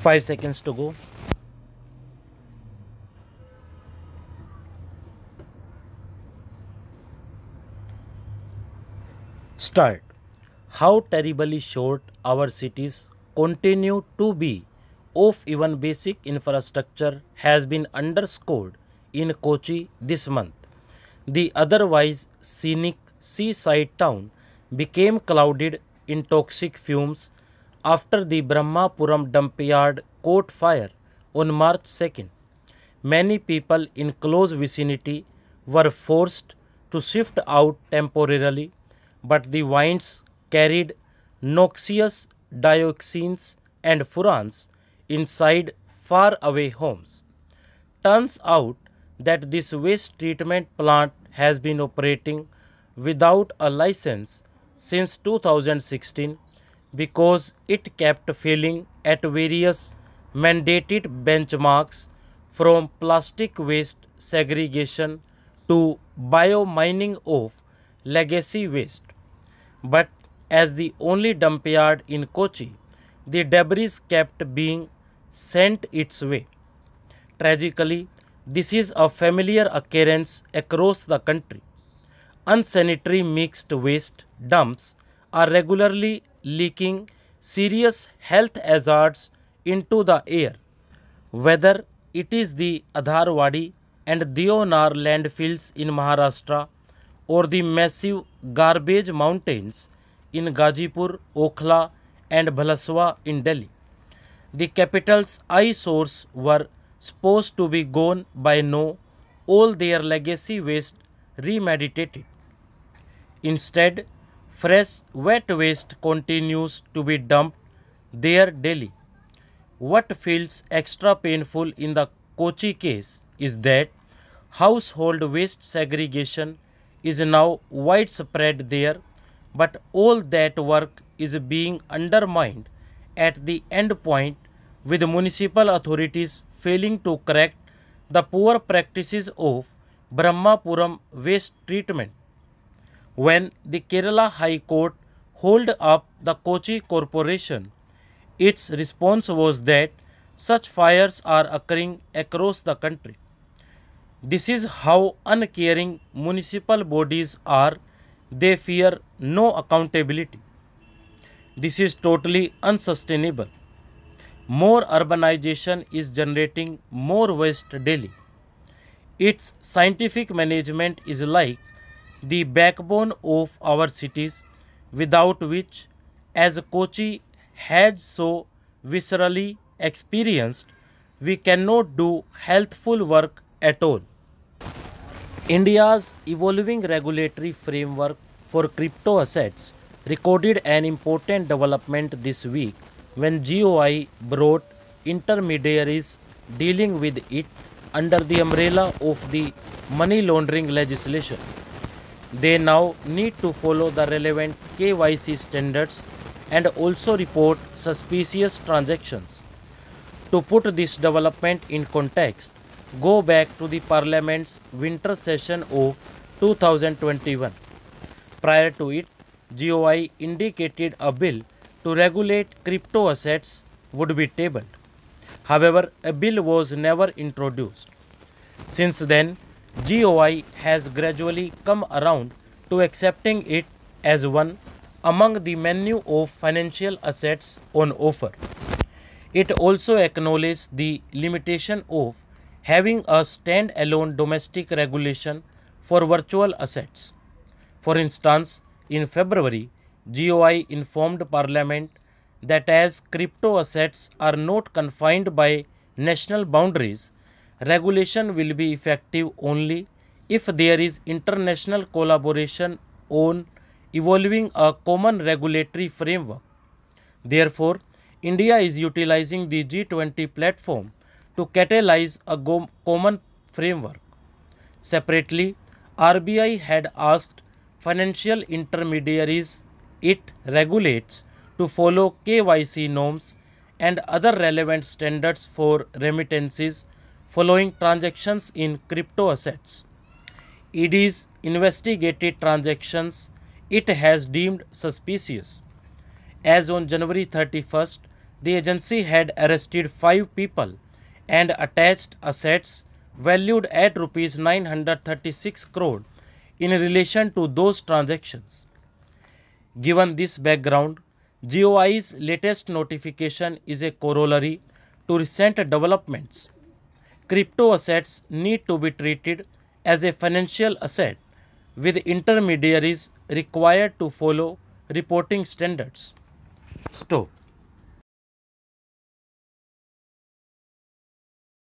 5 seconds to go. Start. How terribly short our cities continue to be of even basic infrastructure has been underscored in Kochi this month. The otherwise scenic seaside town became clouded in toxic fumes after the Brahmapuram dumpyard caught fire on March 2nd. Many people in close vicinity were forced to shift out temporarily, but the winds carried noxious dioxins and furans inside faraway homes. Turns out that this waste treatment plant has been operating without a license since 2016 because it kept failing at various mandated benchmarks from plastic waste segregation to biomining of legacy waste. But as the only dump yard in Kochi, the debris kept being sent its way. Tragically, this is a familiar occurrence across the country. Unsanitary mixed waste dumps are regularly leaking serious health hazards into the air, whether it is the Adharwadi and Deonar landfills in Maharashtra or the massive garbage mountains in Gazipur, Okhla, and Bhalaswa in Delhi. The capital's eyesores were supposed to be gone by now, all their legacy waste remeditated. Instead, fresh wet waste continues to be dumped there daily. What feels extra painful in the Kochi case is that household waste segregation is now widespread there, but all that work is being undermined at the end point with municipal authorities failing to correct the poor practices of Brahmapuram waste treatment. When the Kerala High Court held up the Kochi Corporation, its response was that such fires are occurring across the country. This is how uncaring municipal bodies are. They fear no accountability. This is totally unsustainable. More urbanization is generating more waste daily. Its scientific management is like the backbone of our cities, without which, as Kochi has so viscerally experienced, we cannot do healthful work at all. India's evolving regulatory framework for crypto assets recorded an important development this week when GOI brought intermediaries dealing with it under the umbrella of the money laundering legislation. They now need to follow the relevant KYC standards and also report suspicious transactions. To put this development in context, go back to the Parliament's winter session of 2021. Prior to it, GOI indicated a bill to regulate crypto assets would be tabled. However, a bill was never introduced. Since then, GOI has gradually come around to accepting it as one among the menu of financial assets on offer. It also acknowledged the limitation of having a stand-alone domestic regulation for virtual assets. For instance, in February, GOI informed Parliament that as crypto assets are not confined by national boundaries, regulation will be effective only if there is international collaboration on evolving a common regulatory framework. Therefore, India is utilizing the G20 platform to catalyze a common framework. Separately, RBI had asked financial intermediaries it regulates to follow KYC norms and other relevant standards for remittances following transactions in crypto assets. ED's investigated transactions it has deemed suspicious. As on January 31st, the agency had arrested 5 people and attached assets valued at rupees 936 crore in relation to those transactions. Given this background, GOI's latest notification is a corollary to recent developments. Crypto assets need to be treated as a financial asset, with intermediaries required to follow reporting standards. Stop.